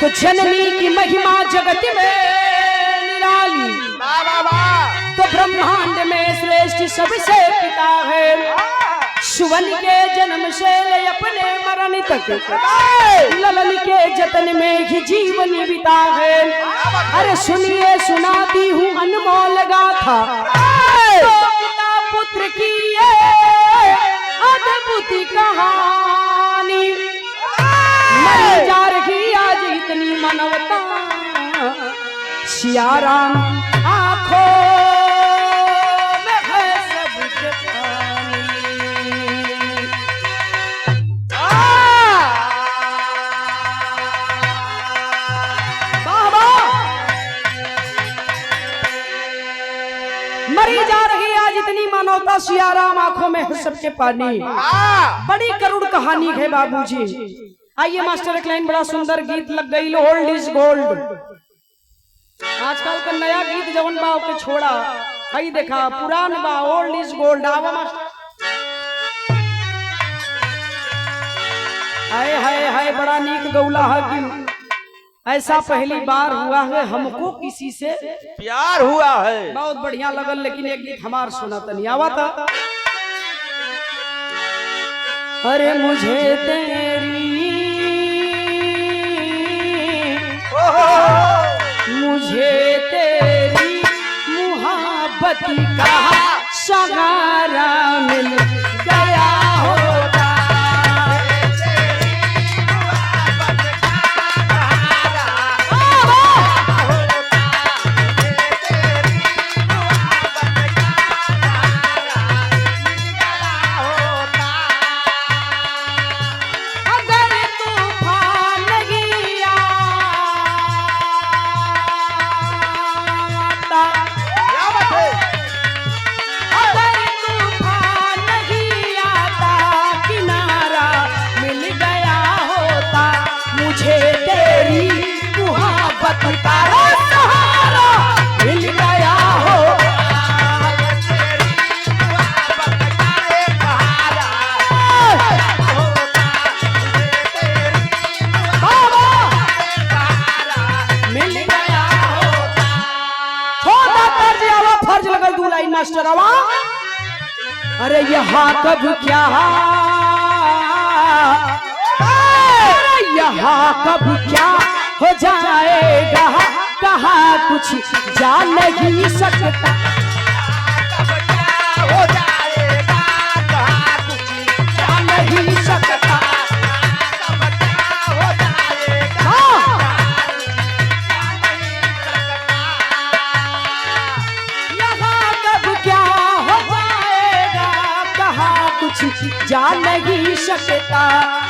तो जननी की महिमा जगत में निराली, तो ब्रह्मांड में श्रेष्ठ सबसे पिता है। सुवन के जन्म से ले अपने मरण तक ललन के जतन में ही जीवन बिता है। अरे सुनिए सुनाती हूँ अनमोल गाथा, तो पिता पुत्र की ये अद्भुत कहानी। मरी जा रही आज इतनी मानवता, सिया राम आँखों में है सबके पानी। मरी जा रही आज इतनी मानवता, सिया राम आंखों में है सबके पानी। बड़ी करुण कहानी है बाबूजी। आइए मास्टर, एक लाइन बड़ा सुंदर गीत लग गई, ओल्ड इज गोल्ड। आजकल का नया गीत जवन बा के छोड़ा, आई देखा पुरान बा, ओल्ड इज गोल्ड। आवा मास्टर। हाय हाय हाय, बड़ा नीक गौला है कि ऐसा पहली बार हुआ है हमको किसी से प्यार हुआ है। बहुत बढ़िया लगल, लेकिन एक गीत हमार सुना तनी आवा था। अरे मुझे तेरी मोहब्बत का सहारा मिल गया होता। मास्टर आवा। अरे यहाँ कब क्या, यहाँ कब क्या हो जाएगा, कहा कुछ जान नहीं सकता। हो जाएगा कहा कुछ जान नहीं सकता। हो जाएगा जान नहीं सकता,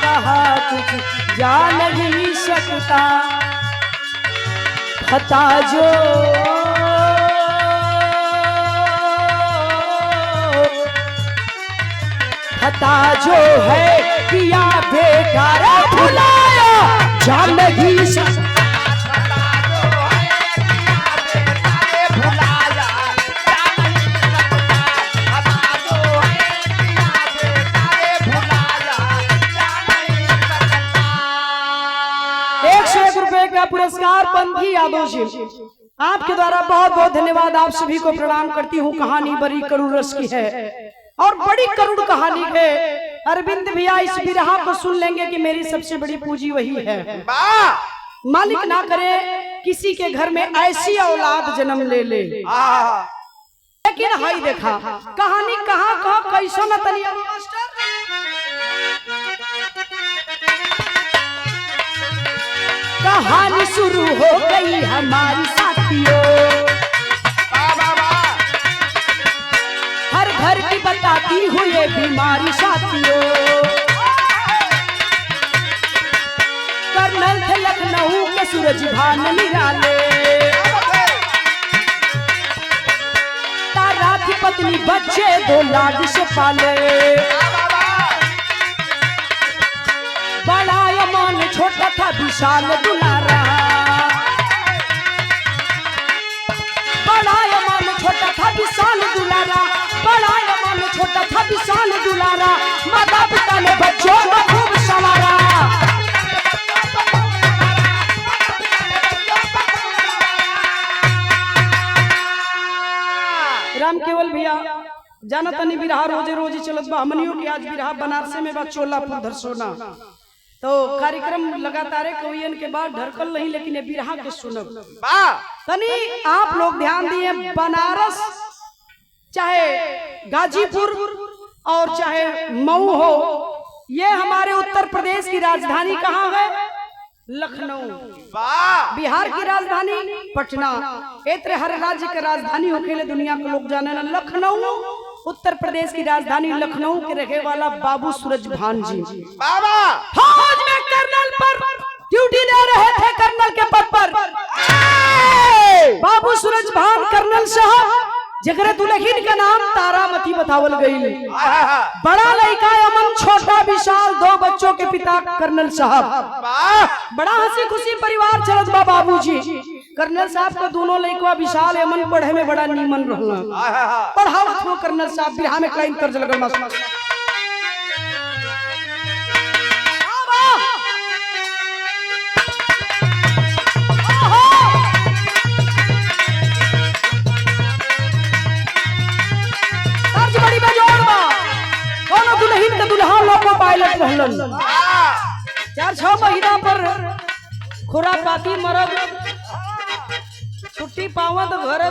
कहा कुछ जान नहीं सकता। खता जो खता जो है किया बेकार भुलाया जान नहीं सकता। पुरस्कार पंथी यादव जी, आपके द्वारा बहुत बहुत धन्यवाद। आप सभी को प्रणाम करती हूँ। कहानी बड़ी करुण रस की है और बड़ी करुण कहानी है। अरविंद भैया इस बिरहा को सुन लेंगे कि मेरी सबसे बड़ी पूंजी वही है। मालिक ना करे किसी के घर में ऐसी औलाद जन्म ले ले। लेकिन हाई देखा कहानी कहाँ कहाँ कैसा न तनिया मास्टर। कहानी शुरू हो गई हमारी साथियों, हर घर की बताती हूँ ये बीमारी साथियों। कर्नल थे लखनऊ के सूरज भान निराले, तारा की पत्नी बच्चे दो लाड से पाले। बड़ा यमान छोटा था विशाल दुलारा, बड़ा यमान छोटा था विशाल दुलारा, बड़ा यमान छोटा था विशाल दुलारा। माता पिता ने बच्चों को खूब संवारा, जाना तनी बिरहा रोजे रोजे चलत बा हमनियों के आज बिरहा बनारस में बा चोलापुर धरसोना तो कार्यक्रम लगातार कोयन के बाद ढरकल नहीं लेकिन ये बिरहा के सुनब तनी आप लोग ध्यान दिए बनारस चाहे गाजीपुर और चाहे मऊ हो ये हमारे उत्तर प्रदेश की राजधानी कहाँ है लखनऊ बिहार की राजधानी पटना एतरे हर राज्य के राजधानी होके दुनिया के लोग जाने ना लखनऊ उत्तर प्रदेश की राजधानी लखनऊ के रहे वाला बाबू सूरज भान जी बाबा फौज में कर्नल पर ड्यूटी दे रहे थे कर्नल के पद पर बाबू सूरज भान कर्नल साहब जगरे दुल्हन का नाम तारामती बतावल गई बड़ा लड़का अमन छोटा विशाल दो बच्चों के पिता कर्नल साहब बड़ा हंसी खुशी परिवार चलत बा बाबूजी कर्नल साहब को दोनों लड़का विशाल अमन पढ़े में बड़ा नीमन रहला पढ़ावत हो कर्नल साहब बिहार में क्लाइन कर लगल मास्टर पायलट रहलन 4-6 महीना पर खुरापाती मरद छुट्टी पावा तो घरे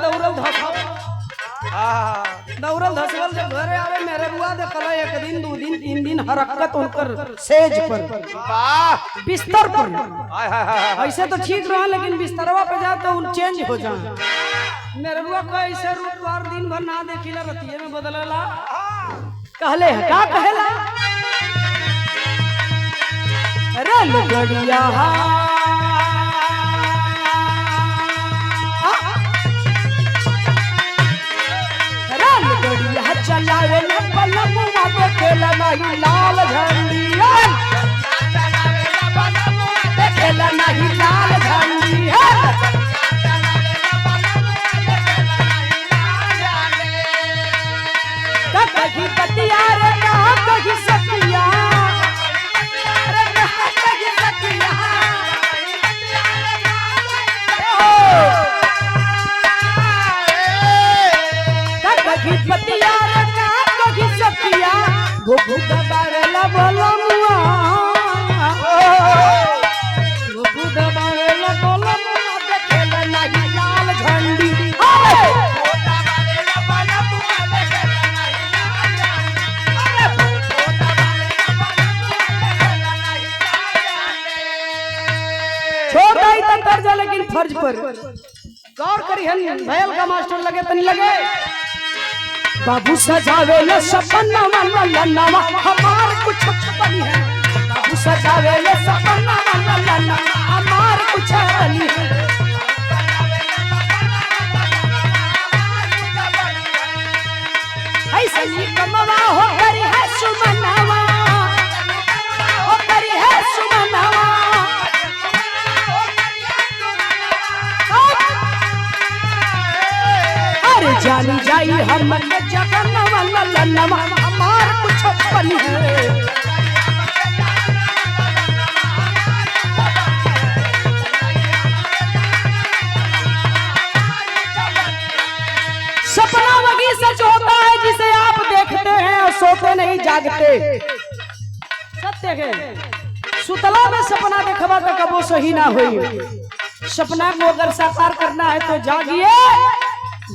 दौड़ल धसवल जब घरे आवे मेरे बुआ देखल एक दिन 2 दिन 3 दिन हरकत उनकर सेज पर बिस्तर पर ऐसे तो ठीक रहा लेकिन बिस्तरवा पे जा तो उन चेंज हो जा मेरे बुआ को ऐसे रूपवार दिन भर ना देखिला रतिये में बदलला कहले का कहला रल गड़िया रल गड़िया चलावे न पलमुआ देखेला नहीं लाल झंडिया देखेला नहीं लाल झंडिया कहीं बतिया रे कहाँ कहीं सतिया लेकिन फर्ज पर गौर करिहन भयल का मास्टर लगे तनी लगे बाबू सजावे ले सपना ललनवा हमार कुछ बनी है बाबू सजावे ले सपना ललनवा हमार कुछ बनी है ऐसे ही कमवा हो करी है सुमनवा हो करी है सुमनवा जानी जाई हम जगनवा ललनवा हमार कुछ बनी है सपना वही सच होता है जिसे आप देखते हैं और सोते नहीं जागते सत्य है सुतला में सपना देखवा तो कबो सही ना हुई सपना को अगर साकार करना है तो जागिए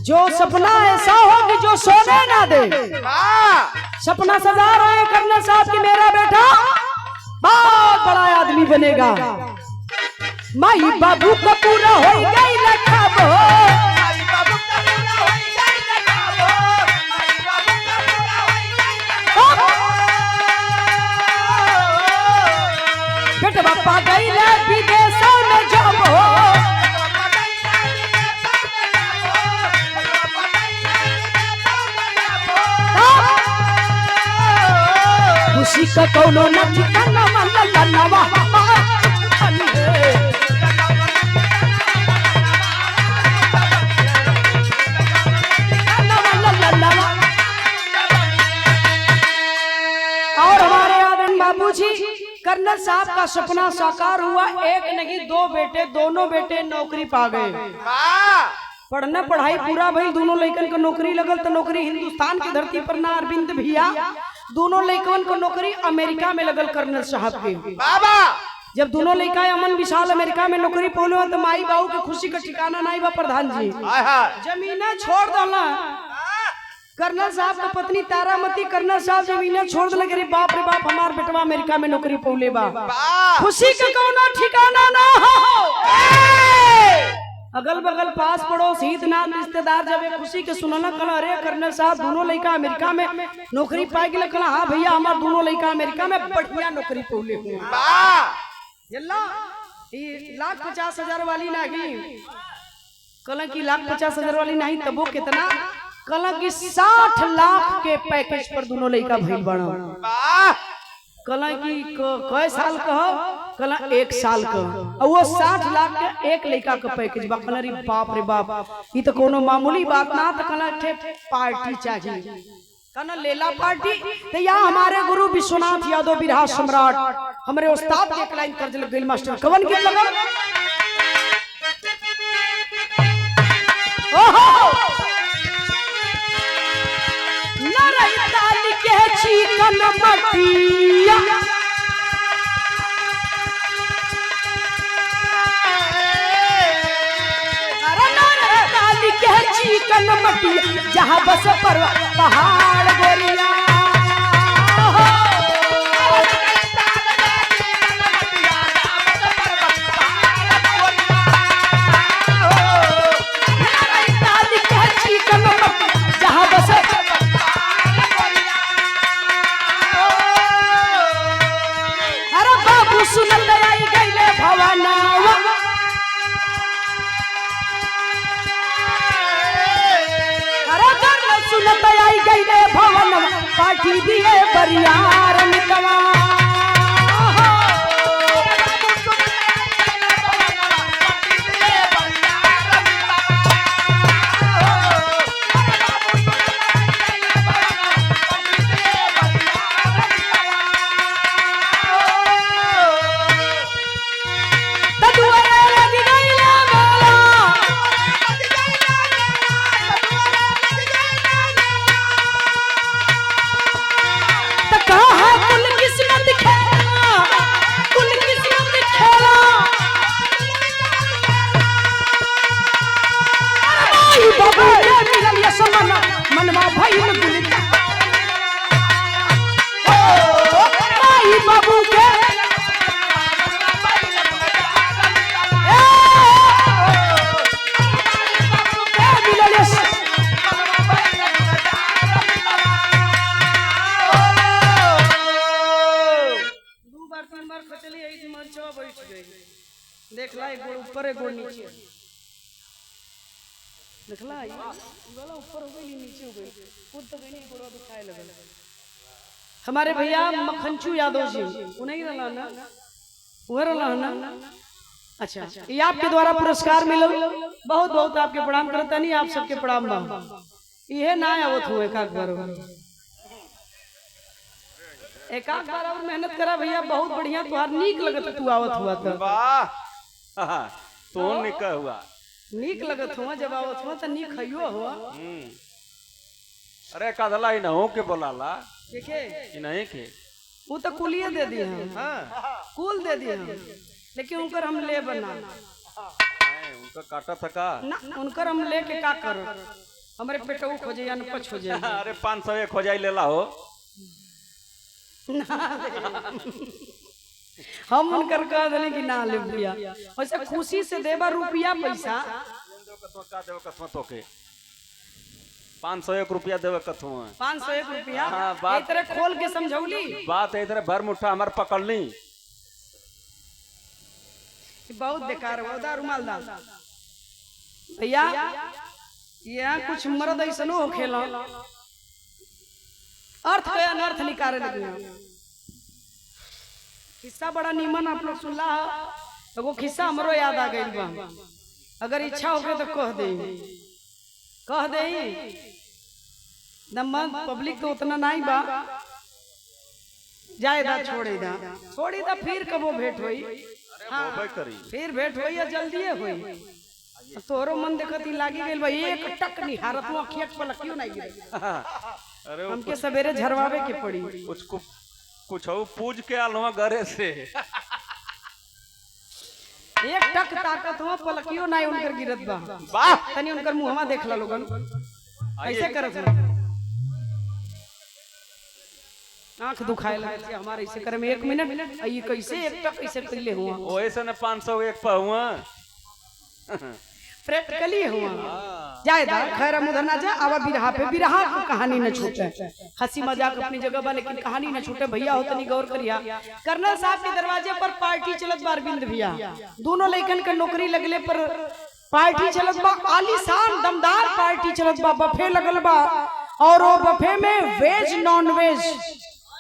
जो सपना ऐसा हो कि जो सोने ना दे सपना सजा रहे हैं कर्नल साहब की मेरा बेटा बहुत बड़ा आदमी बनेगा माई बाबू का पूरा हो गई लखब बेटा बापा गई विदेशों में जब हो खुशी का कोनो न ठिकाना ललनवा और हमारे आदम बाबूजी कर्नल साहब का सपना साकार हुआ एक नहीं 2 बेटे दोनों बेटे नौकरी पा गए पढ़ना पढ़ाई पूरा भइल, दोनों लड़कन को नौकरी लगल। तो नौकरी हिंदुस्तान की धरती पर ना अरविंद भैया, दोनों लड़कन को नौकरी अमेरिका में लगल कर्नल साहब के। बाबा जब दोनों लड़का अमन विशाल अमेरिका में नौकरी पौले तो माई बाबू के खुशी का ठिकाना नहीं बा। प्रधान जी जमीने छोड़ दो। कर्नल साहब का पत्नी तारामती, कर्नल साहब जमीने छोड़ दिले। गरीब बाप रे बाप, हमार बेटवा अमेरिका में नौकरी पौले बा। खुशी का कोनो ठिकाना ना हो। अगल बगल पास पड़ोस हित नात रिश्तेदार जब एक खुशी के सुनला, कल अरे कर्नल साहब दोनों लड़का अमेरिका में नौकरी पाई गए। कल हाँ भैया, हमार दोनों लड़का अमेरिका में बढ़िया नौकरी पौले हुए। $1,50,000 वाली नहीं, कल की $1,50,000 वाली नहीं, तबो कितना कल की 60 लाख के पैकेज पर दोनों लड़का भइल बना। कल की कई साल का हो, कल 1 साल का, और वो 60 लाख के एक लड़का का पैकेज बा। कल बाप रे बाप, ये तो कोनो मामूली बात ना। तो कल पार्टी चाहिए, कल लेला पार्टी। तो यहाँ हमारे गुरु विश्वनाथ यादव बिरहा सम्राट, हमारे उस्ताद के एक लाइन कर्ज लग गई मास्टर कवन के लगा। चिकन मटिया चिकन मटिया, जहाँ बस पर पहाड़ गोरिया। चिकन मटिया, जहाँ बस सुनल आई गईले भवनावा। अरे गर्ल सुनल आई गईले भवनवा, पाठी दिए बरियार निकवा। मनवा भइल गुलता माई बाबू के देखला गोड़ ऊपर गोड़ नीचे, देखला गला ऊपर हो गई नीचे हो गई, खुद तो गई गोड़ दुखाए लगल। हमारे भैया मखनचू यादव जी उन्हें रहला ना, वो रहला ना। अच्छा, ये आपके द्वारा पुरस्कार मिलो, बहुत बहुत आपके प्रणाम करता नहीं, आप सबके प्रणाम बा। ये ना आवत हुए एक बार और मेहनत करा भैया, बहुत बढ़िया तुहार नीक लगत तू आवत हुआ तो। वाह तो निका हुआ, नीक लगत हुआ जब आवत हुआ तो नीक हइयो हुआ। अरे कादला ही ना हो के बोलाला देखे नहीं के वो तो कुलिए दे दिए हम। हाँ कुल दे दिए हम, लेकिन उनकर हम ले बना उनका काटा थका ना, उनकर हम ले के का कर, हमारे पेटऊ खोजे या नपच हो जाए। अरे 500 खोजाई लेला हो हम उनकर कह देने कि ना ले भैया, वैसे खुशी से देबा रुपया पैसा का देव कथवा तो के 501 रुपया देवे कथवा 501 रुपया। हाँ, बात इतरे खोल के समझौली बात इधर भर मुठ्ठा हमार पकड़नी बहुत बेकार है। उधर रुमाल डाल भैया, यहाँ कुछ मर्द ऐसा हो खेला अर्थ के अनर्थ निकाले लगे। किस्सा बड़ा नीमन आप लोग सुनला है, एगो किस्सा हमरो याद आ गई बा, अगर इच्छा हो तो कह दे दम्मा पब्लिक तो उतना नहीं बा, जाएदा छोड़ी दा फिर कबो भेंट होई। हाँ, फिर भेंट होई या जल्दी होई। तोरो मन देखत ही लागी गइल बा एक टक निहारत वो अखिया पर लकियो नहीं गिरे अरे वो हमके सवेरे झरवावे के पड़ी कुछ पूज के आल हुआ घरे से एक टक ताकत हो पलकियो नहीं उनकर गिरत बा वाह तनी उनकर मुहवा देख ला लोगन ऐसे करत आंख दुखाए लगे हमारे ऐसे करे में 1 मिनट ये कैसे एक टक ऐसे कइले हुआ वैसे न 501 पर हुआ प्रैक्टिकली हुआ जायदा खैर मुधर ना जा आवा बिरहा पे बिरहा की कहानी न छूटे हंसी मजाक अपनी जगह बा लेकिन कहानी न छूटे भैया हो तनी गौर करिया कर्नल साहब के दरवाजे पर पार्टी चलत बा अरविंद भैया दोनों लइकन के नौकरी लगले पर पार्टी चलत बा आलीशान दमदार पार्टी चलत बा बफे लगल बा और वो बफे में वेज नॉन वेज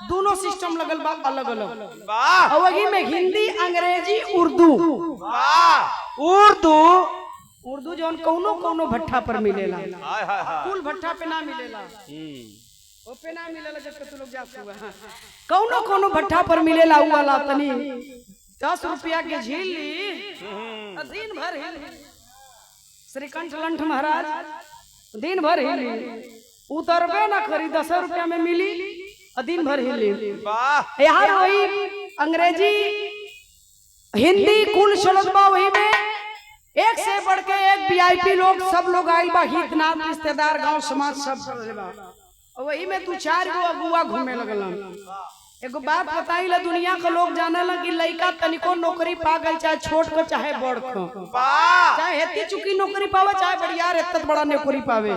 दोनों सिस्टम लगल बा अलग अलग और वही में हिंदी अंग्रेजी उर्दू उर्दू जौन कौनो कौनो भट्ठा पर मिलेला कुल भट्ठा पे ना मिलेला ओ पे ना मिलेला जब तू लोग जात हुआ कौनो कौनो भट्ठा पर मिलेला उ वाला तनी 10 रुपया के झील ली दिन भर हिल श्रीकंठ लंठ महाराज दिन भर हिली उतरबे ना करी 10 रुपया में मिली दिन भर हिली यार वही अंग्रेजी हिंदी कुल चलत बा वही में एक से बढ़ के एक वीआईपी लोग सब लोग आइल बा हितनाथ रिश्तेदार गांव समाज सब बा वही में तू 4 गो अगुआ घूमे लगल एगो बात बताई ला दुनिया के लोग जाने कि लइका तनिको नौकरी पा गई चाहे छोट को चाहे बड़ को चाहे हेती चुकी नौकरी पावे चाहे बढ़िया एत बड़ा नौकरी पावे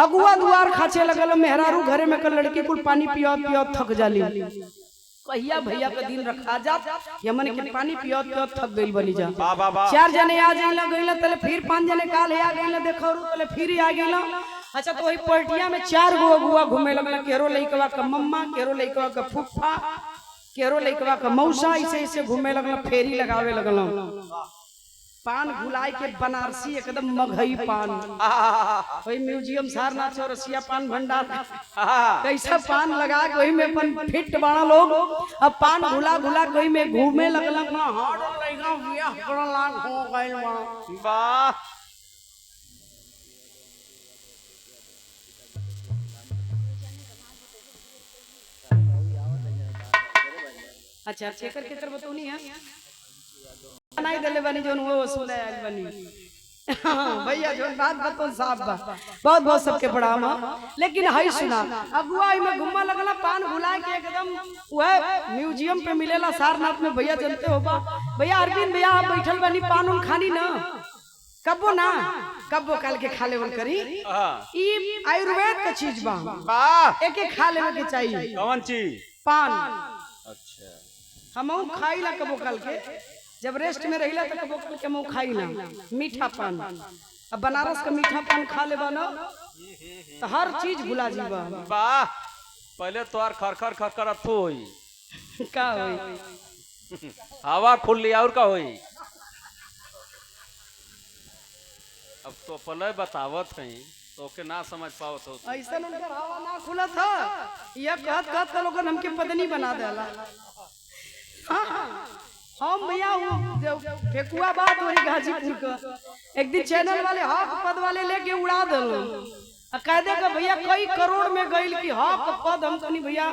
अगुआ दुआर खाचे लगल मेहरारू घरे में कर लड़की कुल पानी पियो पियो थक जाली कहिया भैया का दिन रखा जा यमन के पानी पियो पियो थक गइल बनी जा 4 जने आ जाइला गइला तले फिर 5 जने काल आ गइला देखो तले फिर आ गइला अच्छा तो वही पलटिया में 4 गो अगुआ घूमे लगला केरो लइकवा का मम्मा केरो लइकवा का फुफ्फा केरो लइकवा का मौसा ऐसे ऐसे घूमे लगला फेरी लगावे लगला पान गुलाई के बनारसी एकदम मघई पान वही म्यूजियम सारनाथ चौरसिया पान भंडार कैसा पान लगा के वही में अपन फिट बना लोग अब पान घुला घुला वही में घूमे लगला अपना हार्ड लइगा बियाह करन लाग हो गइल वाह अच्छा चेकर के तरफ तो नहीं है नहीं देले बनी जोन वो वसूल आइल बनी भैया जोन बात बतो साहब बा बहुत बहुत सबके प्रणाम लेकिन हई सुना अगुआई में घुमा लगला पान भुला के एकदम वह म्यूजियम पे मिलेला सारनाथ में भैया जानते हो बा भैया अरविंद भैया आप बैठल बनी पान उन खानी ना कब्बो काल के खा लेवल करी ई आयुर्वेद का चीज बा एक एक खा लेवे के चाहिए कौन चीज पान अच्छा हम खाइला कब्बो काल के जब रेस्ट में रहिला तो कबो के मुंह खाई ना मीठा पान अब बनारस का मीठा पान खा लेबा ना तो हर चीज भुला जीबा वाह पहले तो आर खरखर खरखर अथो होई का होई हवा खुल लिया और का होई अब तो पहले बतावत कहीं तो के ना समझ पावत हो ऐसा उनका हवा ना खुला था ये कहत लोगन हमके पत्नी बना देला हम भैया फेकुआ बात हो रही गाजीपुर का एक दिन चैनल वाले हक पद वाले लेके उड़ा दल कह दे का भैया कई करोड़ में गइल की हक पद हम कनी भैया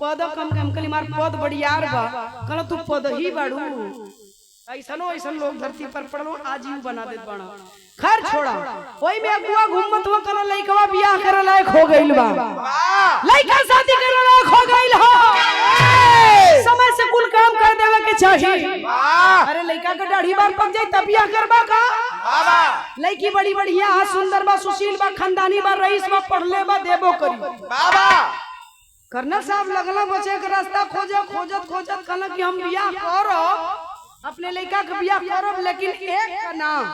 पद कम कली मार पद बढ़ियार बा कहला तू पद ही बाड़ू ऐसन लोग धरती पर पड़लो आजीव बना देत बाड़ा खैर छोड़ा ओई में अगुआ घुमत हो कहला लइकवा बियाह करे लायक हो गइल बा लइका शादी करे लायक हो गइल हो समय से कुल काम कर देवे के चाहिए अरे लइका के दाढ़ी बाल पक जाई तब बियाह करबा का लइकी बड़ी बढ़िया सुंदर बा सुशील बा खानदानी बा रईस बा पढ़ले बा देबो करी कर्नल साहब लगला बचे के रास्ता खोजत कहला कि हम बियाह करब अपने लइका के बियाह करब लेकिन एक का नाम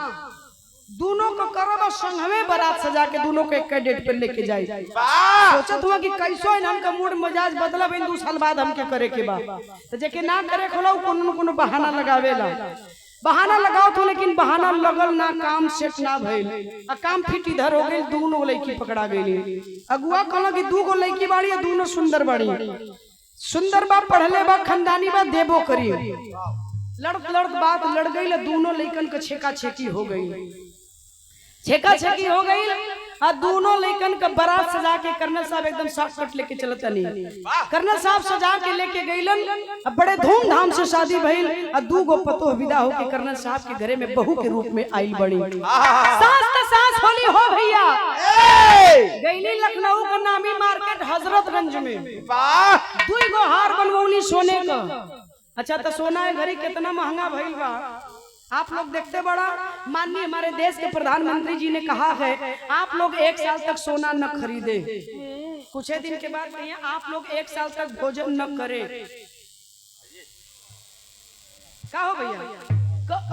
दोनों को करब और संगमे बारात सजा के दोनों को एक डेट पे लेके जाई सोचत हुआ कि कैसो इन का मूड मिजाज बदलब इन 2 साल बाद हमके करे के बा तो जेके ना करे खोला कोनो बहाना लगावेला बहाना लगाओ तो लेकिन बहाना लगल ना काम सेट ना भइल आ काम फिट इधर हो गइल दोनों लड़की पकड़ा गइली अगुआ कहला कि 2 गो लड़की बाड़ी और दोनों सुंदर बाड़ी सुंदर बा पढ़ले बा खानदानी बा देबो करी लड़त लड़त बात लड़ गई, दोनों लइकन का छेका छेकी हो गई, छेका छेकी हो गई और दोनों लइकन का बारात सजा के कर्नल साहब एकदम शॉर्टकट लेके चलता नहीं। कर्नल साहब सजा के लेके गईलन, अब बड़े धूमधाम से शादी भइल और 2 गो पतोह विदा होके कर्नल साहब के घरे में बहू के रूप में आइल बड़ी। सास त सास होली हो भैया, गईली लखनऊ का नामी मार्केट हजरतगंज में 2 गो हार बनवौली सोने का। अच्छा तो सोना है घड़ी कितना महंगा भइल बा, आप लोग देखते बड़ा। माननीय हमारे देश के प्रधानमंत्री जी ने कहा है आप लोग 1 साल तक सोना न खरीदे, कुछ दिन के बाद कहिए आप लोग 1 साल तक भोजन न करें। क्या हो भैया,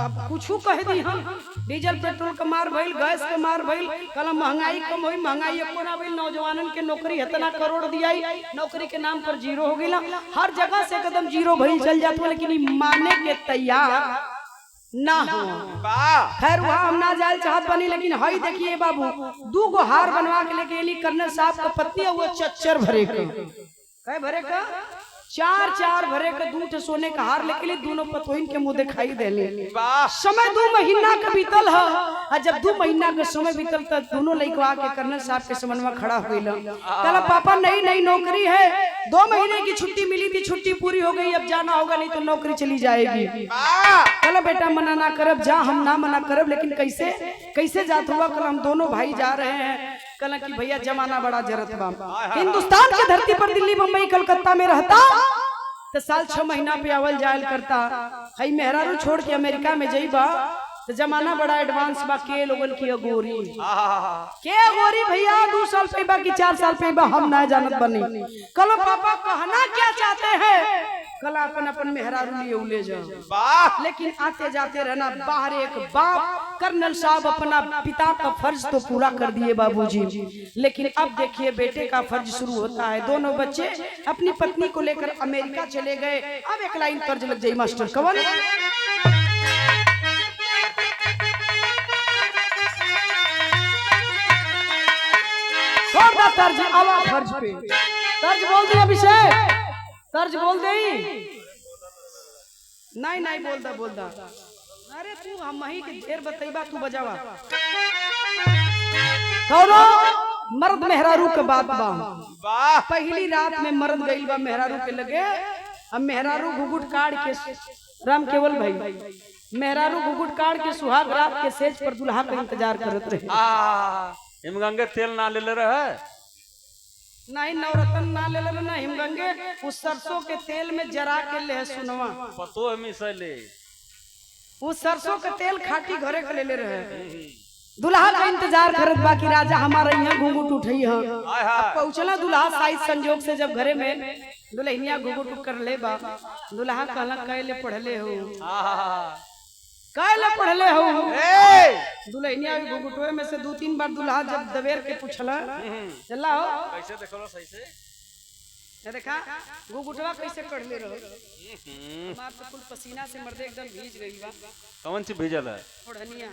अब कुछ कह दी हम, डीजल पेट्रोल का मार भइल, गैस के मार भइल, कल महंगाई कम हुई, महंगाई एको ना भइल, नौजवानन के नौकरी इतना करोड़ दियाई, नौकरी के नाम पर जीरो हो गईला, हर जगह से कदम जीरो भइल चल जाता, लेकिन माने के तैयार ना हो। खैर वहाँ हम ना जाए चाहत बनी, लेकिन हई देखिए बाबू 2 गो हार बनवा के लेके एली कर्नल साहब का पत्नी, वो चच्चर भरे का भरे का 4 भरे का 2 सोने का हार लेके लिए, दोनों पतोहिन के मुंह दिखाई देले। समय 2 महीना का बीतल है, और जब 2 महीना का समय बीतल तब दोनों लइकवा के कर्नल साहब के समन्वय खड़ा हो गइल। कहला पापा नई नौकरी है, 2 महीने की छुट्टी मिली थी, छुट्टी पूरी हो गई, अब जाना होगा नहीं तो नौकरी चली जाएगी। कहला बेटा मना ना करब, जा हम ना मना करब, लेकिन कैसे जात हुआ? कल हम दोनों भाई जा रहे हैं। कहला कि भैया जमाना बड़ा जरूरत बा, हिंदुस्तान की धरती पर दिल्ली मुंबई कलकत्ता में रहता तो साल 6 महीना पे आवल जायल करता, हई मेहरारू छोड़ के अमेरिका में जाइबा तो जमाना बड़ा एडवांस बा, के लोगन की अगोरी के अगोरी भैया 2 साल पे बा कि 4 साल पे बा हम ना जानत बनी। कल पापा कहना क्या चाहते हैं? कल अपन मेहरारू लिए उले जाओ, लेकिन आते जाते रहना बाहर एक बाप। कर्नल साहब अपना पिता का फर्ज तो पूरा कर दिए बाबूजी, लेकिन अब देखिए बेटे का फर्ज शुरू होता है। दोनों बच्चे अपनी पत्नी को लेकर अमेरिका चले गए। अब एक लाइन तर्ज लग जाई मास्टर कवन, तर्ज आवा फर्ज पे, तर्ज बोल दे अभिषेक, तर्ज बोल दे। नहीं बोलदा, अरे तू हम ही के ढेर बतैबा, तू बजावा। कौनो मर्द मेहरारू के बात बा, पहली रात में मर्द गइल बा मेहरारू के लगे। अब मेहरारू घुघुट काट के, राम केवल भाई मेहरारू घुघुट काट के सुहाग रात के सेज पर दुल्हा का इंतजार करत रहे। हिमगंगे तेल ना ले रहे, नहीं नवरत्न ना ले ना हिमगंगे, उस सरसों के तेल में जरा के ले सुनवा पतो मिसले, उस सरसों के तेल खाटी घरे के ले रहे। दुल्हा का इंतजार करत बाकी राजा हमारा यहाँ घुंघट उठई है। पहुँचला दुल्हा शायद संजोग से, जब घरे में दुल्हनिया घुंघट कर ले बा, दुल्हा कहला कैले पढ़ले हो, कैले पढ़ले हो। दुल्हनिया घुंघटवे में से 2-3 बार दुल्हा जब दबेर के पूछला, चला हो कैसे देखलो सही से देखा घुंघटवा कैसे कढ़ले रहो। हमार तो फुल पसीना से मर्दे एकदम भीज गई बा। कौन सी भीजल है? ओढ़निया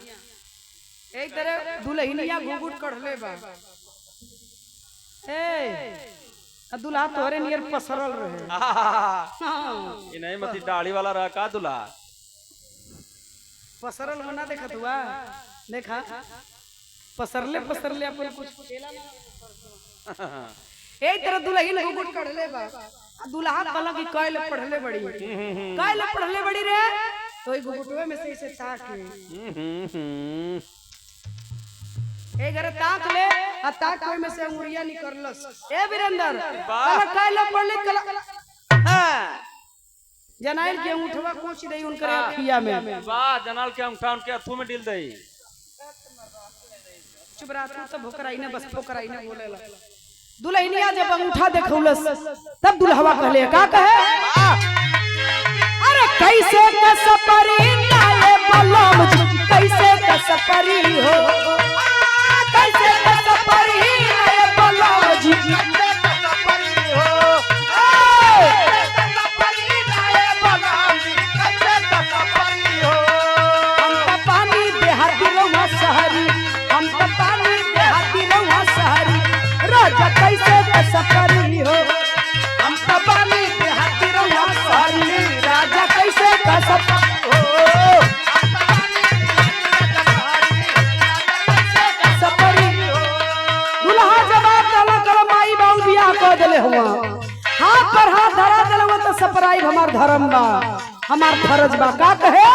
एक तरह दुल्हनिया घुंघट कढ़ले बा। दुल्हा तोहरे नियर पसरल रहे। ये नहीं मती दाढ़ी वाला रहा का दुल्हा? पसरल होना देखत हुआ, देखा पसरले अपन कुछ एक तरह दुल्हन घुघुट कढ़ले बा। दुल्हा कहला कि कैले पढ़ले बड़ी, कैले पढ़ले बड़ी रे, तो घुघुटवे में से इसे ताके एक घरे ताक ले, आ ताक में से अंगुरिया निकलस। ए वीरेंद्र कहला कैले पढ़ले, कहला जनाइल के अंगूठवा कोच दई उनकर अखिया में। वाह, जनाल के अंगूठा उनके हाथों में डिल दई। चुप रहा तू, तो भोकराई ने बस भोकराई ने बोलेला। दुल्हनिया जब अंगूठा देखौलस तब दुल्हवा कहले का कहे, अरे कैसे कसपरी नाले बलम, कैसे कसपरी हो, कैसे कसपरी नाले बलम जी, कसपरी हो, सफरी हो, हम तबानी देहाती रहुआ सारी, राजा कैसे का सफरी हो। हमार फर्ज बा का कहे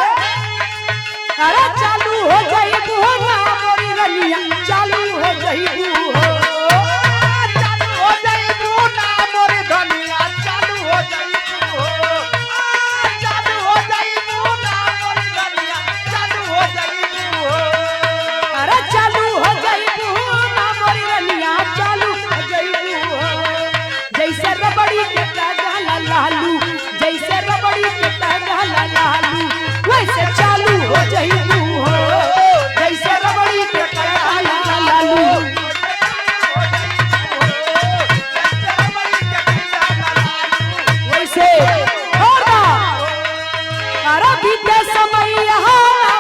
अरे चालू हो जाई हो ना मोरी रनिया चालू हो जाई हो चालू हो जाई ना मोरी धनिया चालू हो जाई चालू हो जाई ना मोरी धनिया चालू हो जाई अरे चालू हो जाई ना मोरी रनिया चालू हो जाई जैसे रबड़ी के गाला लालू जैसे रबड़ी के गाला लालू वैसे चालू हो जाई जैसे रबड़ी के गाला लालू वैसे होगा अरे बीते समैया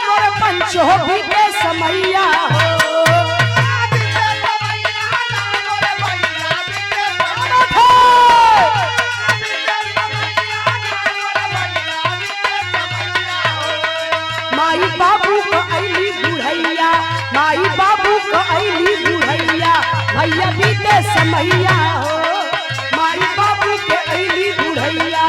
मोर पंचो बीते समैया माई बाबू को ऐली बुढ़ैया माई बाबू को ऐली बुढ़ैया भैया बीते समैया हो माई बाबू के ऐली बुढ़ैया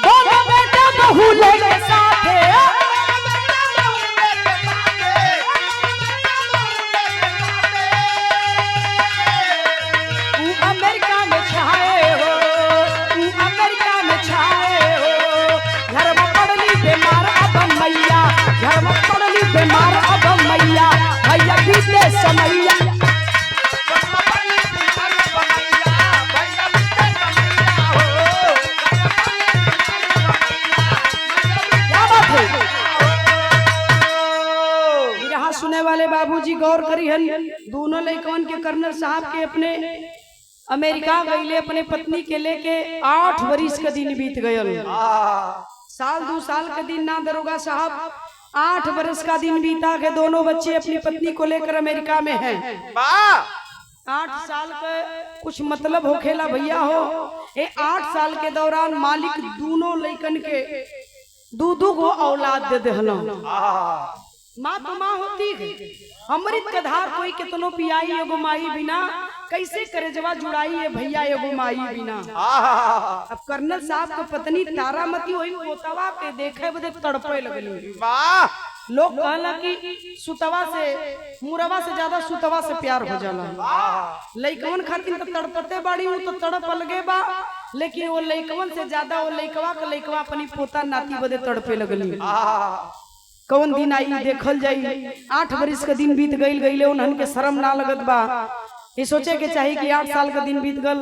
दोनों बेटा बहू लेके साथे अमेरिका में छाए हो अमेरिका में छाए हो घर में पड़ली बीमार अब मैया घर में पड़ली बीमार अब मैया भैया बीते समैया क्या बात है यहाँ सुने वाले बाबूजी गौर करी हन दोनों लड़कन के कर्नल साहब के अपने अमेरिका गईले अपने पत्नी के लेके 8 बरिस का दिन बीत गयल साल 2 साल का दिन ना दरोगा साहब 8 बरस का दिन बीता के दोनों बच्चे अपनी पत्नी को लेकर अमेरिका में हैं 8 साल का कुछ मतलब हो खेला भैया हो ये 8 साल के दौरान मालिक दोनों लड़कन के दू गो औलाद दे देहला माँ तो माँ होती है अमृत के धार कोई कितनो पियाई एगो माई बिना कैसे करे जवा जुड़ाई है भैया एगो माई बिना अब कर्नल साहब के पत्नी तारामती वही पोतवा पे देखे बदे तड़पे लगली लोग कहला कि सुतवा से मुरवा से ज्यादा सुतवा से प्यार हो जाला लइकवन खातिर तो तड़पते बाड़ी हूँ तो तड़प अलगे बा लेकिन वो लइकवन से ज्यादा वो लइकवा के लइकवा अपनी पोता नाती बदे तड़पे लगली कौन दिन आई देखल जाई 8 बरिस का दिन बीत गईल गईले उन्हन के शर्म ना लगत बा ये सोचे के चाहिए कि 8 साल का दिन बीत गल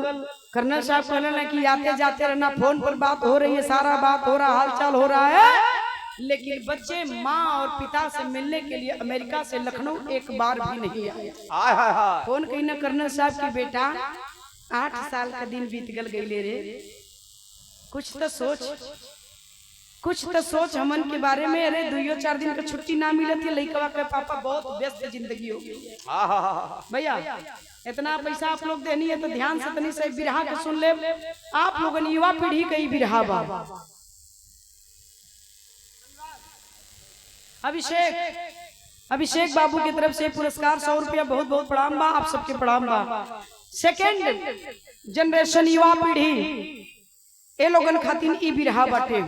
कर्नल साहब कहले ना कि आते जाते रहना फोन पर बात हो रही है सारा बात हो रहा हालचाल हो रहा है लेकिन बच्चे माँ और पिता से मिलने के लिए अमेरिका से लखनऊ एक बार भी नहीं आए फोन कही ना कर्नल साहब की बेटा 8 साल का दिन बीत गल गईले रे कुछ तो सोच हमन के बारे में अरे 2-4 दिन का छुट्टी ना मिलत है लइकवा के पापा बहुत व्यस्त जिंदगी हो गई भैया इतना पैसा आप लोग देनी है तो ध्यान से तनी से बिरहा के सुन ले आप लोगन युवा पीढ़ी के बिरहा बा अभिषेक बाबू की तरफ से पुरस्कार 100 रुपया बहुत बहुत प्रणाम बा आप सबके प्रणाम बा सेकेंड जनरेशन युवा पीढ़ी ए लोगन खातिर ई बिरहा बाटे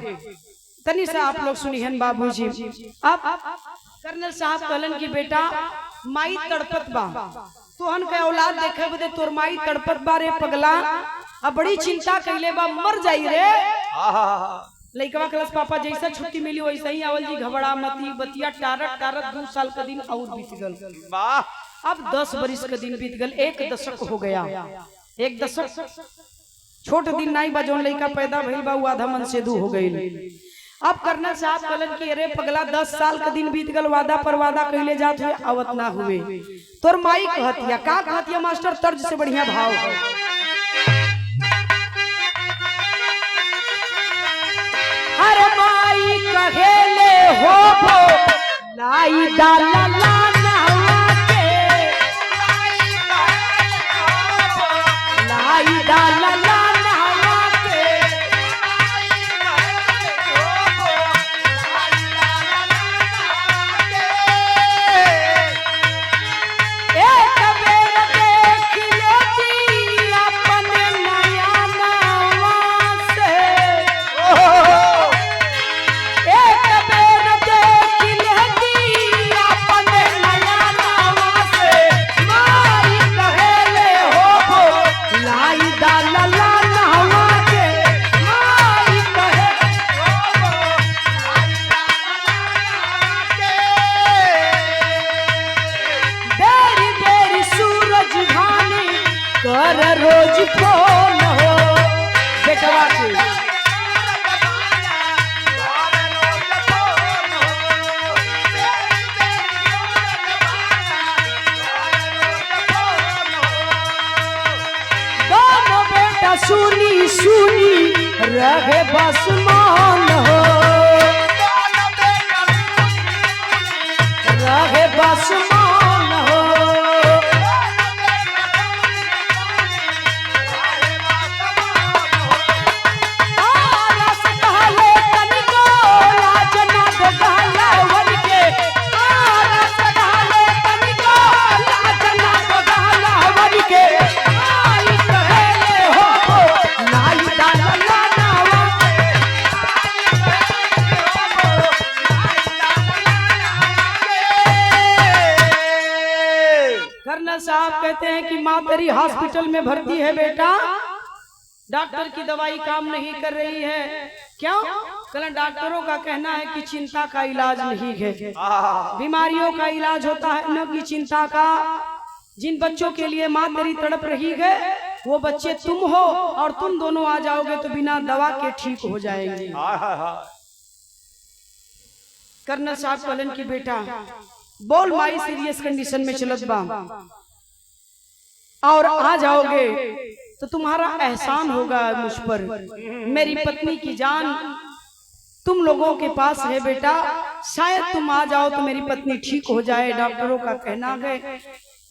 तनी से आप लोग सुनिहन बाबूजी अब कर्नल साहब कहलन की बेटा माई तड़पत बा तोहन के औलाद देखे बदे तोर माई तड़पत बा रे पगला अब बड़ी चिंता कैले बा मर जाई रे लइकवा क्लास पापा जैसा छुट्टी मिली वैसा ही आवल जी घबरा मती बतिया टारत 2 साल का दिन और बीत गल अब 10 बरिस का दिन बीत गल 1 दशक हो गया 1 दशक छोट दिन नहीं बा जौन लइका पैदा भइल बा आधा मन से दू हो गई अब कर्नल साहब कहलन कि अरे पगला 10 साल का दिन बीत गल वादा पर वादा कहले जात हुए आवत ना हुए तोर माई कहतिया का कहतिया मास्टर तर्ज से बढ़िया भाव अरे माई कहेले हो लाई डाला लाना के लाई डाला लाना के एक कर रोज फोन हो बेटवा के। दोनों बेटा सुनी सुनी रहे बस मान हो, रहे बस मान हो। आरस कहले तनिको लाज ना दो गहलावन के, आरस कहले तनिको लाज ना दो गहलावन के। आई कहले हो लाई डाला नावा, कर्नल साहब कहते हैं कि माँ तेरी हॉस्पिटल में भर्ती है बेटा, डॉक्टर की दवाई काम नहीं कर रही है। क्यों? कल डॉक्टरों का कहना है कि चिंता का इलाज नहीं है, बीमारियों का इलाज होता है न कि चिंता का। जिन बच्चों के लिए माँ तेरी तड़प रही है वो बच्चे तुम हो, और तुम दोनों आ जाओगे तो बिना दवा के ठीक हो जाएंगे। कर्नल साहब कहलन की बेटा बोल माई सीरियस कंडीशन में चलत बा, और आ जाओगे तो तुम्हारा एहसान होगा मुझ पर। मेरी पत्नी की जान तुम लोगों के पास है बेटा, शायद तुम आ जाओ तो मेरी पत्नी ठीक हो जाए। डॉक्टरों का कहना है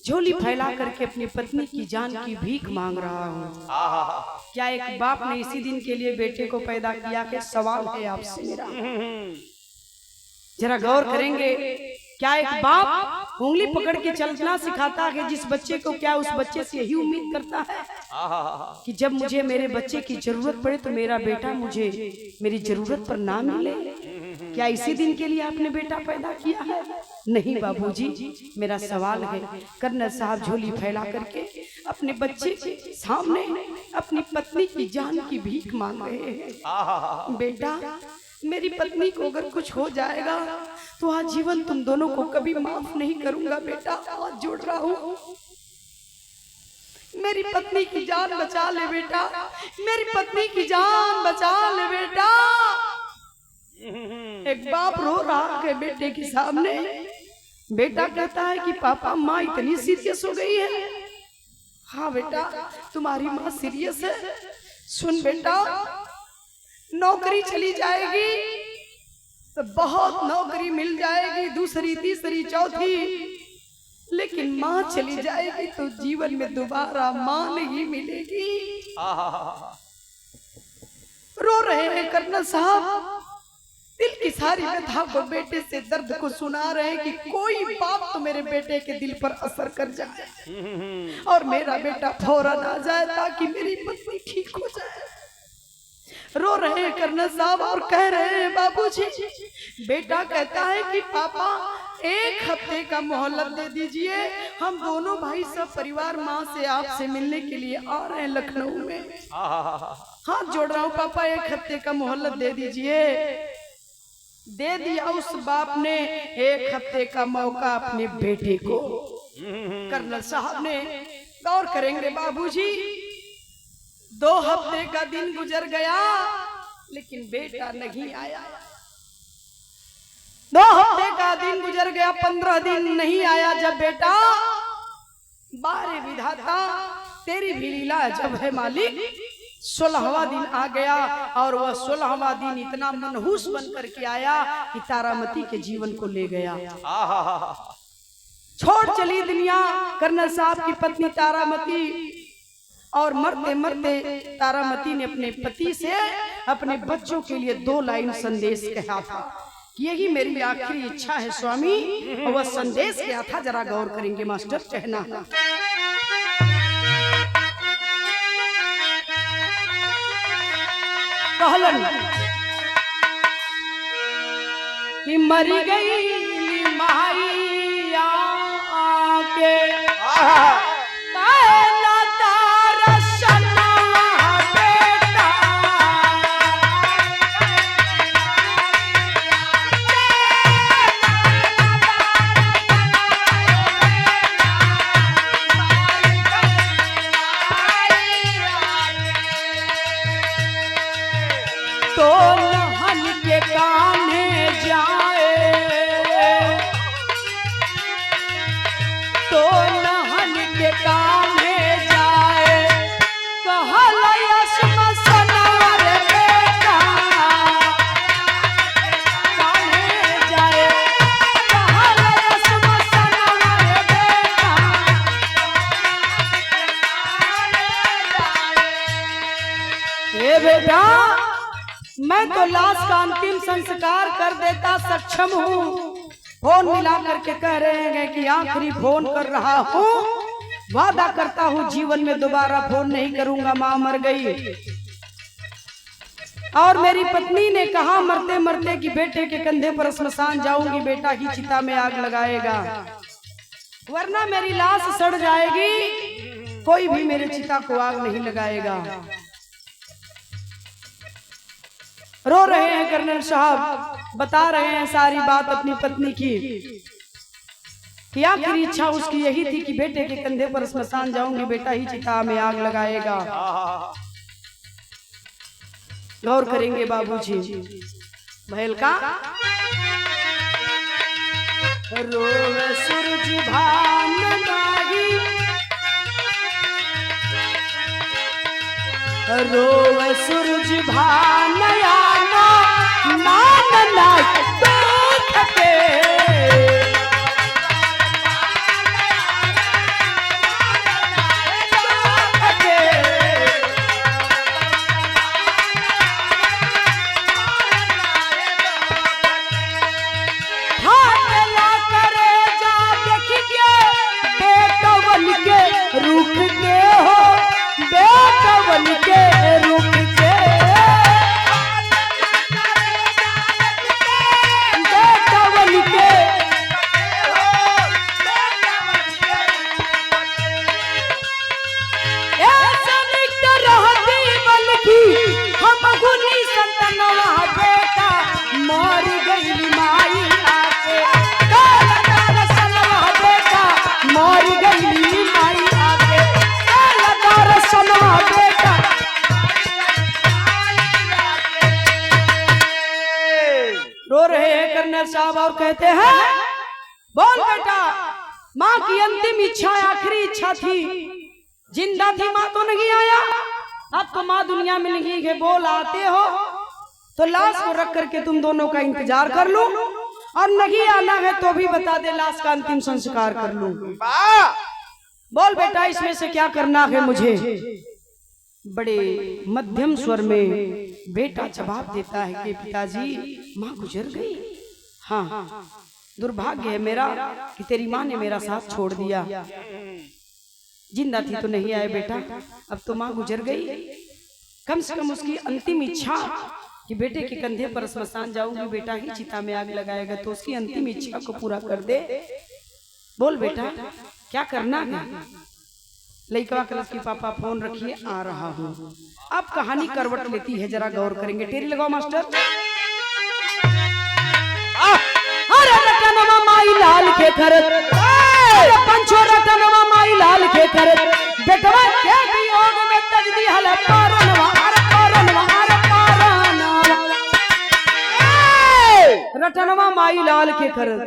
झोली फैला करके अपनी पत्नी की जान की भीख मांग रहा हूँ। क्या एक बाप ने इसी दिन के लिए बेटे को पैदा किया? के सवाल है आपसे मेरा, जरा गौर करेंगे। क्या एक बाप उंगली पकड़ के चलना सिखाता है जिस बच्चे को? क्या उस बच्चे से यही उम्मीद करता है कि जब मुझे मेरे बच्चे की जरूरत पड़े तो मेरा बेटा मुझे मेरी जरूरत पर ना मिले? क्या इसी दिन के लिए आपने बेटा पैदा किया है? नहीं बाबूजी, मेरा सवाल है। कर्नल साहब झोली फैला करके अपने बच्चे के सामने अपनी पत्नी की जान की भीख मांग रहे हैं। बेटा मेरी पत्नी को अगर कुछ हो जाएगा तो आज जीवन तुम दोनों को कभी माफ नहीं करूंगा बेटा, हाथ जोड़ रहा हूँ। मेरी पत्नी की जान बचा ले बेटा, मेरी पत्नी की जान बचा ले बेटा। एक बाप रो रहा है बेटे के सामने। बेटा कहता है कि पापा माँ इतनी सीरियस हो गई है। हाँ बेटा तुम्हारी माँ सीरियस है। सुन बेटा, नौकरी चली जाएगी तो बहुत नौकरी मिल जाएगी, दूसरी तीसरी चौथी, लेकिन माँ चली जाएगी तो जीवन में दोबारा माँ नहीं मिलेगी। रो रहे हैं कर्नल साहब, दिल की सारी व्यथा को बेटे से दर्द को सुना रहे हैं कि कोई बात तो मेरे बेटे के दिल पर असर कर जाए और मेरा बेटा फौरन आ जाए ताकि मेरी पत्नी ठीक हो जाए। रो रहे हैं कर्नल साहब और कह रहे हैं बाबूजी। बेटा कहता है कि पापा 1 हफ्ते का मोहलत दे दीजिए, हम दोनों भाई सब परिवार माँ से आपसे मिलने के लिए आ रहे हैं लखनऊ में। हाथ जोड़ रहा हूँ पापा, 1 हफ्ते का मोहलत दे दीजिए। दे दिया उस बाप ने 1 हफ्ते का मौका अपने बेटे को। कर्नल साहब ने गौर करेंगे बाबूजी, 2 हफ्ते का दिन गुजर गया लेकिन बेटा नहीं आया। 2 हफ्ते का दिन गुजर गया, 15 दिन नहीं आया जब बेटा। बारे विधाता तेरी भी लीला जब है मालिक। 16वां दिन आ गया और वह 16वां दिन इतना मनहूस बन करके आया कि तारामती के जीवन को ले गया। छोड़ चली दुनिया कर्नल साहब की पत्नी तारामती, और मरते मरते तारामती ने अपने पति से अपने बच्चों के लिए 2 लाइन संदेश कहा था कि यही मेरी आखिरी इच्छा है स्वामी। और वह संदेश क्या था जरा गौर करेंगे मास्टर, कहना कहलन कि मरी गई माइया के ए बेटा, मैं तो लाश का अंतिम संस्कार कर देता सक्षम हूँ। फोन मिला करके कह रहे हैं कि आखिरी फोन कर रहा हूँ, वादा करता हूँ जीवन में दोबारा फोन नहीं करूंगा। माँ मर गई और मेरी पत्नी ने कहा मरते मरते कि बेटे के कंधे पर स्मशान जाऊंगी, बेटा ही चिता में आग लगाएगा, वरना मेरी लाश सड़ जाएगी, कोई भी मेरे चिता को आग नहीं लगाएगा। रो रहे हैं कर्नल साहब, बता रहे हैं सारी बात अपनी पत्नी की कि आखिरी इच्छा उसकी यही थी कि बेटे के कंधे पर स्मशान जाऊंगी, बेटा ही चिता में आग लगाएगा। गौर करेंगे बाबूजी। महल का रोवे सूरज भान नाही, रोवे सूरज भान आना मान ना थके। रुक के हो बेटा बन के रुक के, बेटा बन के ऐसे निकट रहती बल्कि हम गुनी संतनवा, बेटा मर गई माई आके, बेटा मर गई माई आके, बेटा। रो रहे हैं कर्नल साहब और कहते हैं बोल बेटा, माँ की अंतिम इच्छा आखिरी इच्छा थी, जिंदा थी माँ तो नहीं आया, अब तो माँ दुनिया में नहीं है, बोल आते हो तो लाश को रख करके तुम दोनों का इंतजार कर लूं, और नहीं आना है तो भी बता दे, लाश का अंतिम संस्कार कर लूं। बोल बेटा इसमें से क्या करना है मुझे। बड़े मध्यम स्वर में बेटा जवाब देता है कि पिताजी माँ गुजर गई। हाँ, दुर्भाग्य है मेरा कि तेरी माँ ने मेरा साथ छोड़ दिया, जिंदा थी तो नहीं आए बेटा, अब तो माँ गुजर गई। कम से कम उसकी अंतिम इच्छा कि बेटे के कंधे पर स्मशान जाऊंगी, बेटा ही चिता में आग लगाएगा, तो उसकी अंतिम इच्छा को पूरा कर दे। बोल बेटा क्या करना है। लइकवा कलश की पापा फोन रखिए, आ रहा हूँ। अब कहानी करवट लेती है, जरा गौर करेंगे। टेरी लगाओ मास्टर। अरे रटनवा माई लाल के खरत, अरे पंचो रटनवा माई लाल के खरत, बेटवा के वियोग में तजदी हल पारनवा, अरे पारनवा, अरे पारनवा, रटनवा माई लाल के खरत,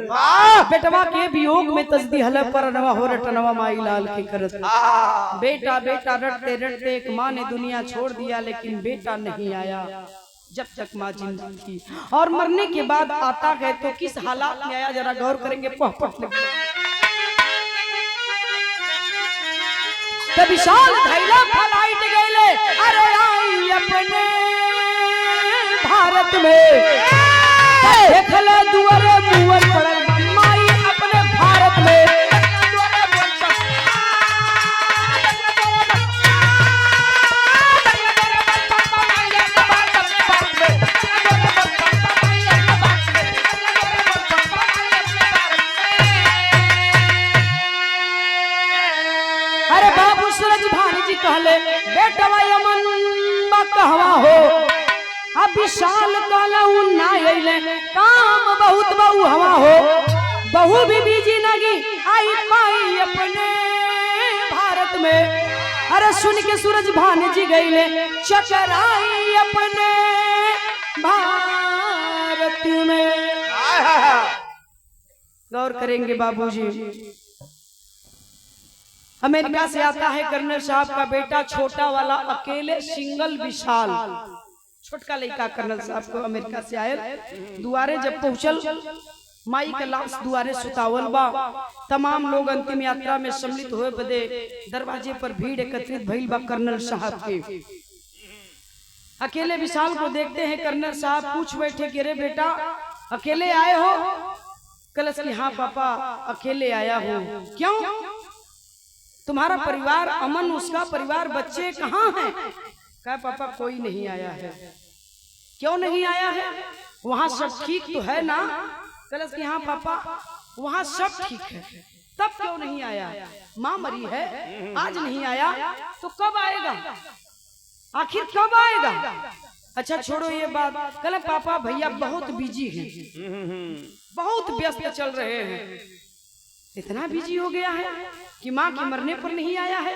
बेटवा के वियोग में तजदी हल पारनवा हो, रटनवा माई लाल के खरत। बेटा बेटा रटते रटते एक माँ ने दुनिया छोड़ दिया, लेकिन बेटा नहीं आया जब तक माँ जिंदा थी, और मरने के बाद आता है तो किस हालात में आया, जरा गौर करेंगे। विशाल धैला फ्लाइट गए, अरे आई अपने भारत में, देखला दुआरे मुअर पड़ल माई अपने भारत में। अरे बाबू सूरज भान जी कहले बेटवा यमन कहवा हो, अब विशाल कहलऊ ना अइले, काम बहुत बहु हवा हो, बहु भी बीजी नगी आई पाई अपने भारत में। अरे सुन के सूरज भान जी गईले चकराई अपने भारत में। गौर करेंगे बाबूजी। अमेरिका से आता है कर्नल साहब का बेटा, छोटा वाला अकेले सिंगल विशाल, छोटका लड़का कर्नल साहब को अमेरिका से आए। दुआरे जब पहुंचल, माई का लाश दुआरे सुतावल बा, तमाम लोग अंतिम यात्रा में सम्मिलित हुए बदे दरवाजे पर भीड़ एकत्रित भइल बा कर्नल साहब के। अकेले विशाल को देखते हैं, कर्नल साहब पूछ बैठे कि अरे बेटा अकेले आए हो? कलश की हाँ पापा अकेले आया हूँ। क्यों? तुम्हारा परिवार अमन, उसका परिवार, बच्चे कहाँ हैं? कहा पापा कोई नहीं आया है। क्यों नहीं आया है? वहाँ सब ठीक तो है ना? कलश की हाँ पापा वहाँ सब ठीक है, तब क्यों नहीं आया? माँ मरी है, आज नहीं आया तो कब आएगा? आखिर कब आएगा? अच्छा छोड़ो ये बात। कल पापा भैया बहुत बिजी हैं, बहुत व्यस्त चल रहे हैं। इतना बिजी हो गया है कि माँ के मरने पर नहीं आया है?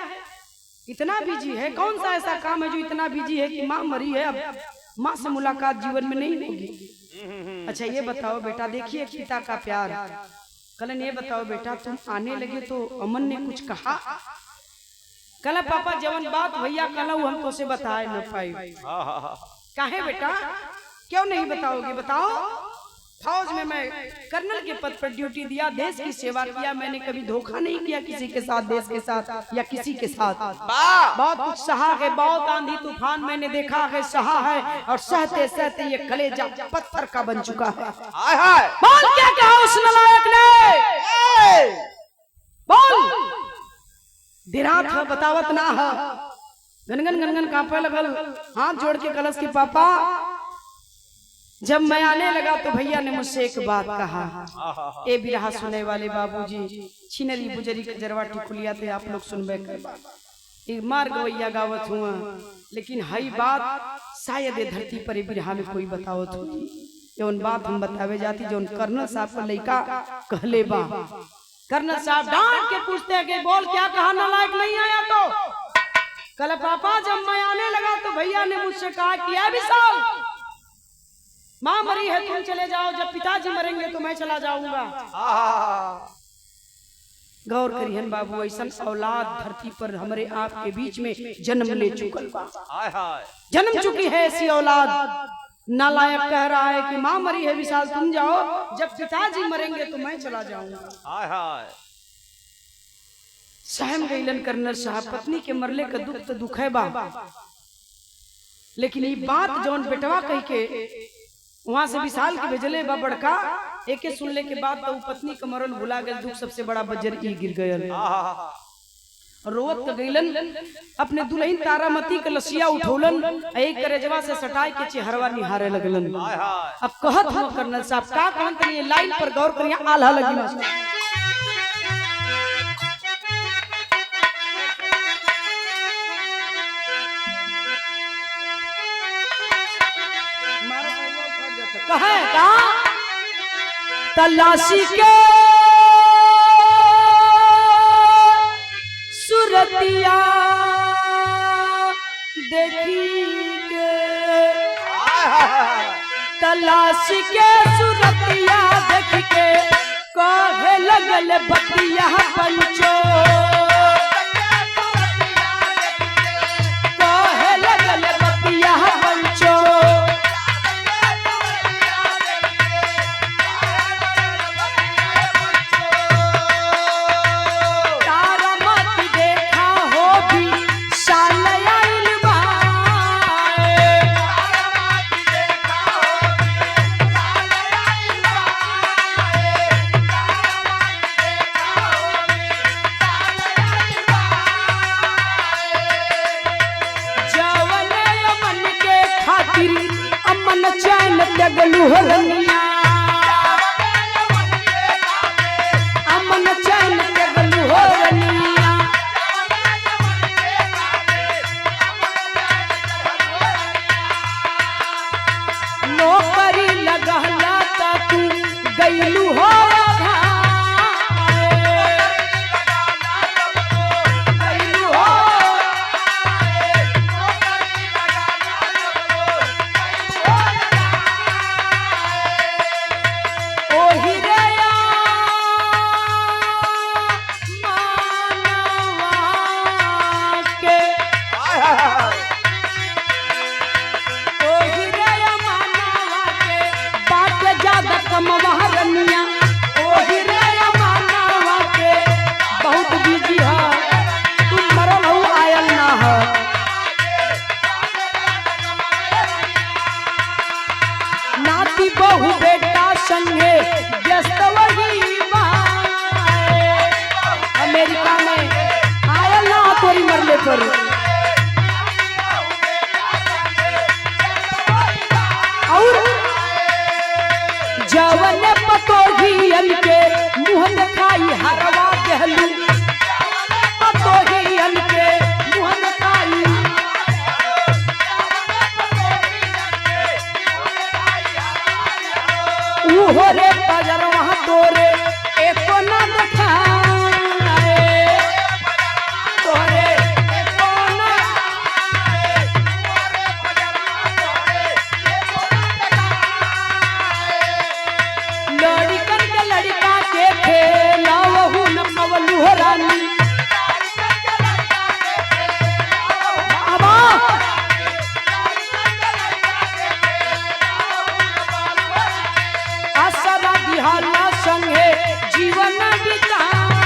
इतना बिजी है? कौन सा ऐसा काम है जो इतना बिजी है कि माँ मरी है, अब माँ से मुलाकात जीवन में नहीं होगी? अच्छा ये बताओ बेटा, देखिए पिता का प्यार। कलन ये बताओ बेटा, तुम आने लगे तो अमन ने कुछ कहा? कल पापा जवन बात भैया कल हम तो से बताए न पाई। काहे बेटा, क्यों नहीं बताओगे? बताओ। फौज में मैं कर्नल के पद पर ड्यूटी दिया, देश की सेवा किया, मैंने कभी धोखा नहीं किया किसी के साथ, देश के साथ या किसी के साथ। बहुत कुछ सहा है, बहुत आंधी तूफान मैंने देखा है, सहा है, और सहते सहते ये कलेजा पत्थर का बन चुका है। बोल क्या कहा उस नालायक ने? बोल। दिरात है, बतावत ना है। गनगन गनगन कांपे लगल, हाथ जोड़ के कलश के पापा जब मैं आने लगा तो भैया ने मुझसे एक बात कहा। ए बिरहा सुने वाले बाबूजी, छिनरी बुजरी कजरवा टिकुलिया थे, आप लोग सुनबे कर मार गवैया गावत हुआ, लेकिन हई बात शायद धरती पर बिरहा में कोई बतावत होती। जौन बात हम बतावे जाती, जौन कर्नल साहब का लड़का कहले बा। कर्नल साहब डांट के पूछते हैं कि बोल क्या कहा, नालायक नहीं आया तो? कल पापा जब मैं आने लगा तो भैया ने मुझसे कहा कि ऐ विशाल, माँ मरी है, तुम चले जाओ, जब पिताजी मरेंगे तो मैं चला जाऊंगा। गौर करिहन बाबू, ऐसा औलाद धरती पर हमारे आपके बीच में जन्म ले चुकल बा, जन्म चुकी है ऐसी औलाद। नालायक कह रहा है कि माँ मरी है विशाल तुम जाओ, जब पिताजी मरेंगे तो मैं चला जाऊंगा। सहम गईलन कर्नल साहब, पत्नी के मरले का दुख तो दुख है बा, लेकिन ये बात जौन बेटवा कह के वहां से विशाल के भेजले बा बड़का, एके सुनले के बाद तो पत्नी का मरण भुला गए, दुख सबसे बड़ा बजर ई गिर गयल। रोवत तो गईलन, अपने दुल्हन तारामती के लसिया उठौलन, एक करेजवा से सटाई के चेहरवा निहारे लगलन। अब कहत हम कर्नल साहब का कहत ये लाइन पर गौर करिए, आल्हा लगी। कहे का तलाशी के सुरतिया देखी के, तलाशी के सुरतिया देखी के, कहे लगल बतिया पंचो, कहे लगल बतिया पंचो। अमन चैन जगलू हो रनिया, अमन चैन जगलू हो रनिया। नौकरी लगहला ता तू गईलू हो पर और जवन पतोहियन के मुँह दिखाई हरवा देहलू पतोहियन के मुँह दिखाई उहो रे बजरवा तोरे एको न दिखाए तोरे एको न लड़कन के लड़का के खेला वहू न पवलू हो रानी आसरा दिहाना संगे जीवन बिताए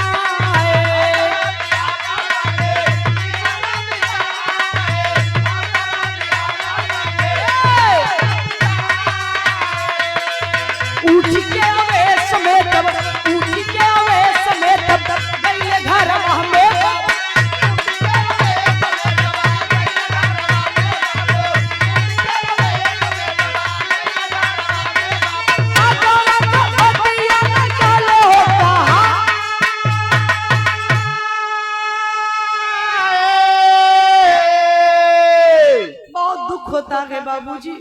उठ के आवे समय तब उठ के आवे समय तब गईले घर में बहुत दुख होता है बाबूजी,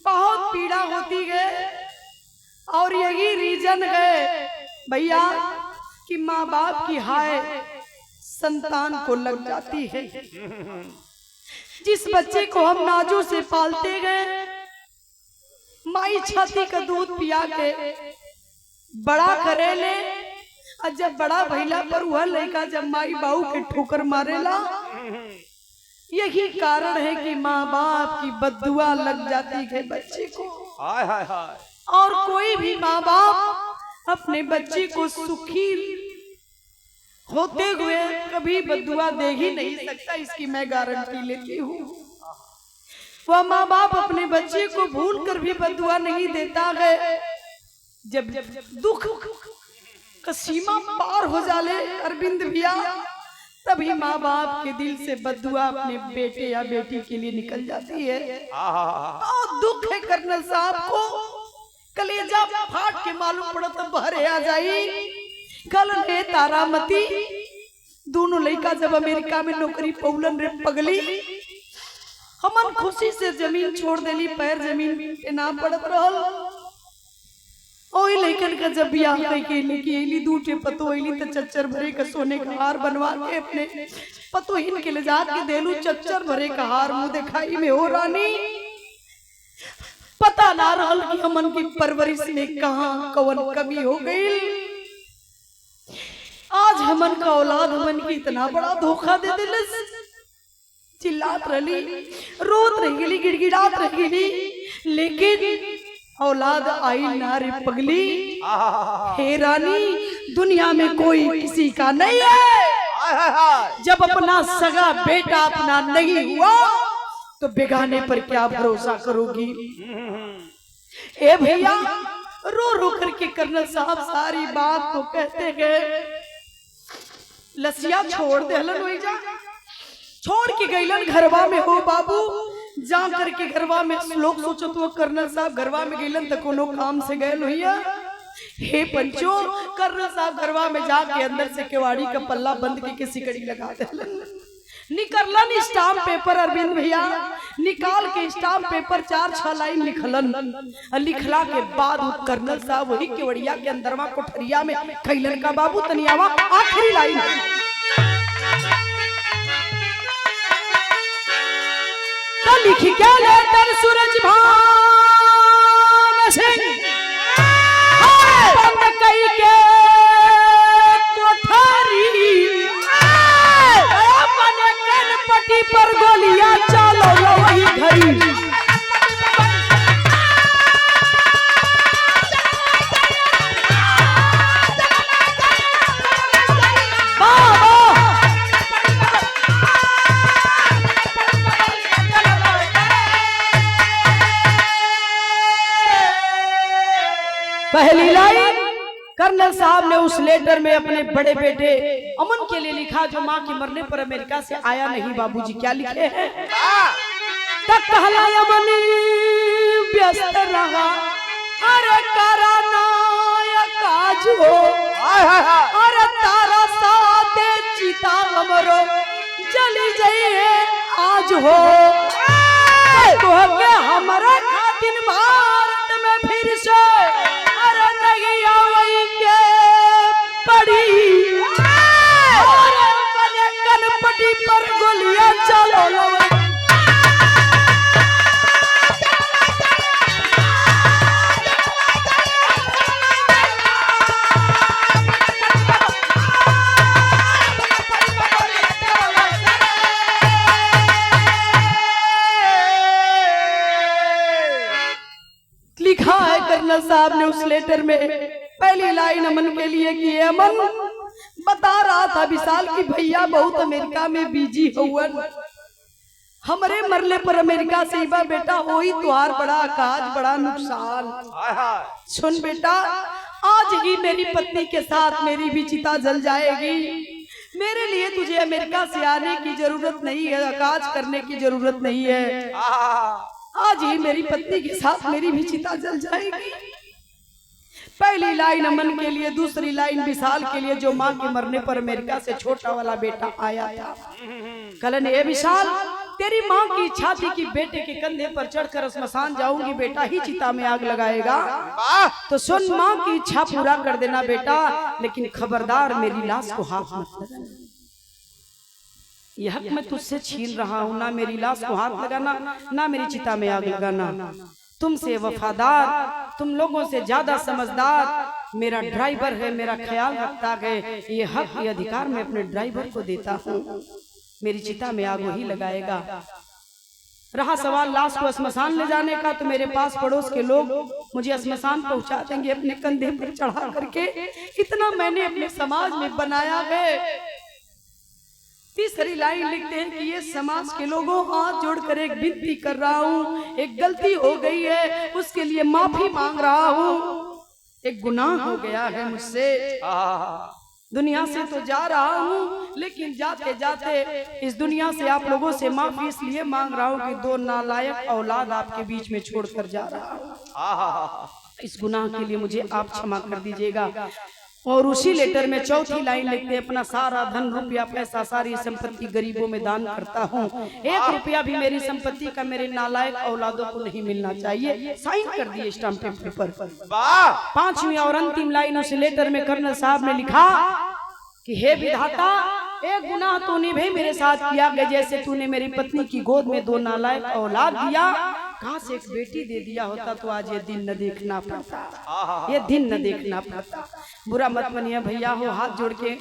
बहुत पीड़ा होती है और यही रीजन है भैया कि माँ बाप की हाय संतान को लग जाती है। जिस बच्चे को हम नाजों से पालते गए माई छाती का दूध पिया के बड़ा करे ले और जब बड़ा भैला पर वह लड़का जब माई बाऊ के ठोकर मारेला यही कारण है कि माँ बाप की बद्दुआ लग जाती है बच्चे को। हाय हाय हाय। और कोई भी माँ बाप अपने बच्चे को सुखी होते हुए कभी बद्दुआ दे ही नहीं सकता, इसकी मैं गारंटी लेती हूँ। वह माँ बाप अपने बच्चे को भूल कर भी बद्दुआ नहीं देता है। जब दुख का सीमा पार हो जाले अरविंद भैया तभी माँ बाप के दिल से बद्दुआ अपने बेटे या बेटी के लिए निकल जाती है। बहुत दुख है कर्नल साहब को, कलेजा फाट के मालूम पड़ा तो बहरे आ जाई। कल रे तारामती दोनों लड़का जब अमेरिका में नौकरी पौलन रे पगली हमन खुशी से जमीन छोड़ देली, पैर जमीन पे ना पड़त रहल। ओही लड़कन का जब बियाह करके लेके एली दूठे पतो एली तो चच्चर भरे का सोने का हार बनवा के अपने पतोहिन के ले जा के देलू चच्चर भरे का हार मुँह दिखाई में हो रानी। पता ना रहल कि हमन की परवरिश में कहाँ कवन कमी हो गई। आज हमन का औलाद हमन की इतना बड़ा धोखा दे दिलस। चिल्लात रही, रोत रह गई, गिड़गिड़ात रह गई, लेकिन औलाद आई ना रे पगली। हे रानी दुनिया में कोई किसी का नहीं है। जब अपना सगा बेटा अपना नहीं हुआ तो बेगाने पर क्या भरोसा करोगी। ए भैया रो रो करके कर्नल साहब सारी बात तो कहते गए। लसिया छोड़ दे हलन जा, छोड़ के गईलन घरवा में हो बाबू। जा करके घरवा में लोग सोचो तो कर्नल साहब घरवा में गईलन तो कोनो काम से गए लोहिया। हे पंचो कर्नल साहब घरवा में जाके अंदर से केवाड़ी का पल्ला बंद के सिकड़ी लगा देलन। निकलन स्टाम्प पेपर अरविंद भैया निकाल के स्टाम्प पेपर 4-6 लाइन लिखलन। लिखला के बाद कर्नल साहब वही केवड़िया के अंदरवा कोठरिया में खैलन का बाबू तनियावा आखिरी लाइन लिख क्या लेटर सूरज भान सिंह बंद कई के कोठारी अपने कनपट्टी पर गोलियां चलो वही घड़ी। पहली लाइन कर्नल साहब ने उस लेटर में अपने बड़े बेटे अमन के लिए लिखा, जो मां के मरने पर अमेरिका से आया नहीं। बाबूजी क्या लिखे हैं? तक कहला अमन व्यस्त रहा, अरे कराना या काज हो, अरे तारा साथे चिता हमरो चली जाइए आज हो, तो के हमारा खातिन भारत में फिर से अरे नहीं आवई के पड़ी, अरे बने कनपटी पर गोलियां चलो लो। लिखा है कर्नल साहब ने उस लेटर में, पहली लाइन अमन के लिए की है। अमन बता रहा था विशाल की भैया बहुत अमेरिका में बिजी हुवन, हमरे मरले पर अमेरिका से बा बेटा वही तुहार बड़ा काज बड़ा नुकसान। सुन बेटा, आज ही मेरी पत्नी के साथ मेरी भी चिता जल जाएगी, मेरे लिए तुझे अमेरिका से आने की जरूरत नहीं है, काज करने की जरूरत नहीं है, आज ही मेरी पत्नी के साथ मेरी भी चिता जल जाएगी। पहली लाइन अमन के लिए, दूसरी लाइन विशाल के लिए, जो मां के मरने पर अमेरिका से छोटा वाला बेटा आया था। कलन ए विशाल, तेरी मां की इच्छा थी कि बेटे के कंधे पर चढ़कर स्मशान जाऊंगी, बेटा ही चिता में आग लगाएगा, तो सुन मां की इच्छा पूरा कर देना बेटा, लेकिन खबरदार मेरी लाश को हाथ मत लगाना, यह हक मैं तुझसे छीन रहा हूँ, ना मेरी लाश को हाथ लगाना, ना मेरी चिता में आग लगाना। तुमसे वफादार, तुम लोगों से ज्यादा समझदार मेरा ड्राइवर है, मेरा ख्याल रखता है, ये हक ये अधिकार मैं अपने ड्राइवर को देता हूँ, मेरी चिता में आग वही लगाएगा। रहा सवाल लाश को स्मशान ले जाने का, तो मेरे पास पड़ोस के लोग मुझे स्मशान पहुंचा देंगे अपने कंधे पर चढ़ा करके, इतना मैंने अपने समाज में बनाया है। तीसरी लाइन लिखते हैं कि ये समाज के लोगों, हाथ जोड़कर एक विनती कर रहा हूँ, एक गलती हो गई है उसके लिए माफी मांग रहा हूँ, एक गुनाह हो गया है मुझसे, दुनिया से तो जा रहा हूँ, लेकिन जाते जाते इस दुनिया से आप लोगों से माफी इसलिए मांग रहा हूँ कि दो नालायक औलाद आपके बीच में छोड़कर जा रहा हूँ, इस गुनाह के लिए मुझे आप क्षमा कर दीजिएगा। और उसी लेटर में चौथी लाइन लिखते, अपना सारा धन रुपया पैसा सारी संपत्ति गरीबों में दान करता हूँ, 1 रुपया भी मेरी संपत्ति का मेरे नालायक औलादों को नहीं मिलना चाहिए। साइन कर दिए स्टाम्प पेपर पर। पांचवी और अंतिम लाइन उस लेटर में कर्नल साहब ने लिखा कि हे विधाता, एक गुनाह तूने भी मेरे साथ किया गया, जैसे तूने मेरी पत्नी की गोद में 2 नालायक औलाद दिया, काश एक बेटी दे दिया होता तो आज ये दिन न देखना पड़ता, ये दिन न देखना पड़ता। बुरा मत मानिए भैया हो, हाथ जोड़ के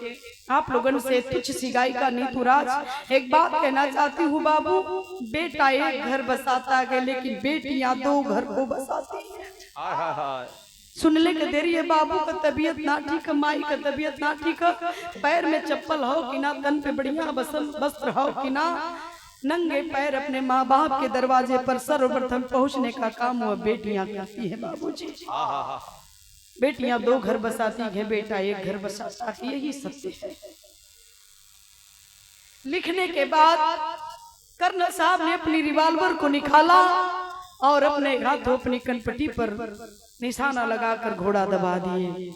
आप लोगों से तुच्छ सी गाय का नीतुराज एक बात कहना चाहती हूँ बाबू, बेटा एक घर बसाता है लेकिन बेटियां 2 घर को बसाती है। सुनने के देरी है, बाबू का तबीयत ना ठीक है, माई का तबीयत ना ठीक है, पैर में चप्पल हो कि ना, तन पे बढ़िया वस्त्र हो कि ना, नंगे पैर अपने माँ बाप के दरवाजे पर सर्वप्रथम पहुँचने का काम वह बेटियां करती है बाबूजी। बेटियां 2 घर बसाती है, बेटा 1 घर बसाता है, यही सत्य है। लिखने के बाद कर्नल साहब ने अपनी रिवॉल्वर को निकाला और अपने हाथों अपनी कनपटी पर निशाना लगाकर घोड़ा दबा दिए।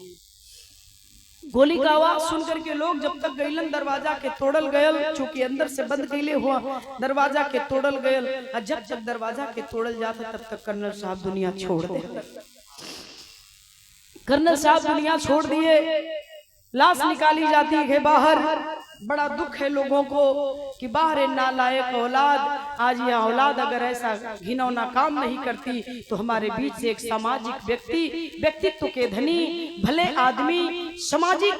गोली का आवाज सुनकर के लोग जब तक गईलन दरवाजा के तोड़ल गयल, चूंकि अंदर से बंद गईले हुआ दरवाजा के तोड़ल गयल, जब तक दरवाजा के तोड़ल जाता तब तक कर्नल साहब दुनिया छोड़ दे। कर्नल साहब दुनिया छोड़ दिए, लाश निकाली जाती है बाहर। बड़ा दुख है लोगों को कि बाहर नालायक औलाद, आज यह औलाद अगर ऐसा घिनौना काम नहीं करती तो हमारे बीच से एक सामाजिक व्यक्तित्व के धनी भले आदमी, सामाजिक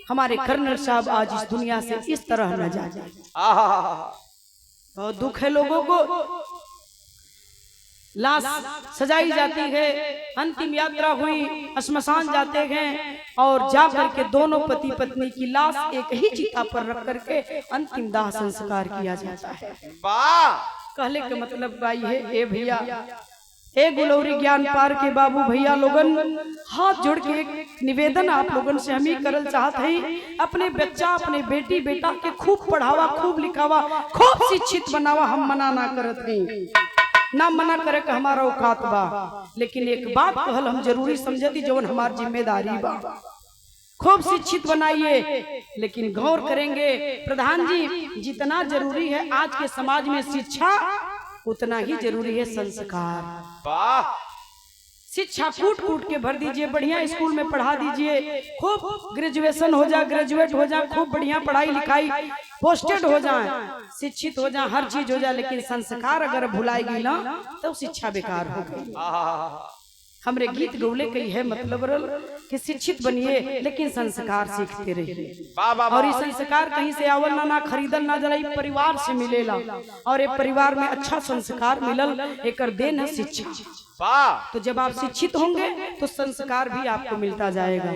हमारे कर्नल साहब आज इस दुनिया से इस तरह न जाए। बहुत दुख है लोगों को। लाश सजाई जाती है, अंतिम यात्रा हुई, श्मशान जाते हैं और जाकर के दोनों पति पत्नी की लाश एक ही चिता पर रख करके अंतिम दाह संस्कार किया जाता है। कहले का मतलब भाई है, ए भैया हे गुलौरी ज्ञान पार के बाबू भैया लोगन, हाथ जोड़ के एक निवेदन आप लोगन से हम ही करल चाहत है, अपने बच्चा अपने बेटी बेटा के खूब पढ़ावा, खूब लिखावा, खूब शिक्षित बनावा। हम मना ना करत हैं, ना मना करे कि हमारा औकात बा, लेकिन एक बात कहल हम जरूरी समझती जवन हमार जिम्मेदारी बा, खूब शिक्षित बनाइए। लेकिन गौर करेंगे प्रधान जी, जितना जरूरी है आज के समाज में शिक्षा, उतना ही जरूरी है संस्कार। वाह, शिक्षा कूट कूट के भर दीजिए, बढ़िया स्कूल में पढ़ा दीजिए, खूब ग्रेजुएशन हो जाए, ग्रेजुएट हो जाए, खूब बढ़िया पढ़ाई लिखाई, पोस्टेड हो जाए, शिक्षित हो जाए, हर चीज हो जाए, लेकिन संस्कार अगर भुलाएगी ना तो शिक्षा बेकार हो गई। हमरे गीत गौले कही है मतलब कि शिक्षित बनिए लेकिन संस्कार सीखते रहिए। और ये संस्कार कहीं से आवल ना खरीदल ना जरा, परिवार से मिलेला, और एक परिवार में अच्छा संस्कार मिलल एक देन है शिक्षा। तो जब आप शिक्षित होंगे तो संस्कार भी आपको मिलता जाएगा,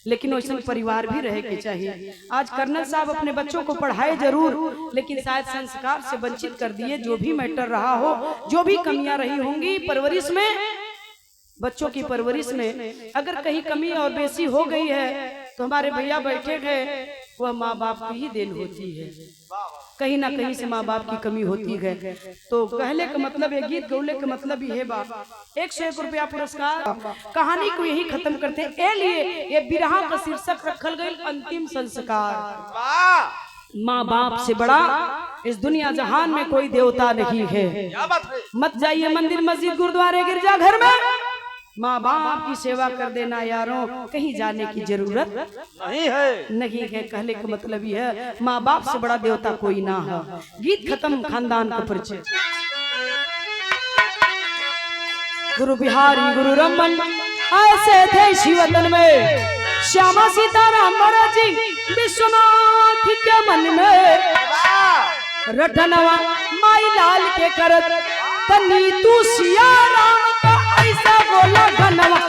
लेकिन वैसे परिवार भी रहे के चाहिए। आज कर्नल साहब अपने बच्चों को पढ़ाए जरूर, लेकिन शायद संस्कार से वंचित कर दिए। जो भी मैटर रहा हो, जो भी कमियां रही होंगी परवरिश में, बच्चों की परवरिश में अगर कहीं कमी और बेसी हो गई है तो हमारे भैया बैठे गए, वह माँ बाप की ही देन होती है, कहीं ना कहीं से माँ बाप की कमी होती है। तो कहले का मतलब है, गीत गौले का मतलब ही है बाप। 101 रुपया पुरस्कार। कहानी को यही खत्म करते हैं। ए लिए ये बिरहा का शीर्षक रखल गई अंतिम संस्कार। माँ बाप से बड़ा इस दुनिया जहान में कोई देवता नहीं है। मत जाइए मंदिर मस्जिद गुरुद्वारे गिरजा घर में, माँ बाप की सेवा कर देना यारों, कहीं जाने की जरूरत नहीं है। कहने का मतलब ये है, माँ बाप से बड़ा देवता कोई ना है। गीत खत्म, खानदान का परिचय। गुरु बिहारी गुरु रमन ऐसे थे शिवतन में, श्यामा सीताराम जी विश्वनाथ के मन में, रटनवा माई लाल के करत तनी तू सिया राम का ऐसा बोला घनवा।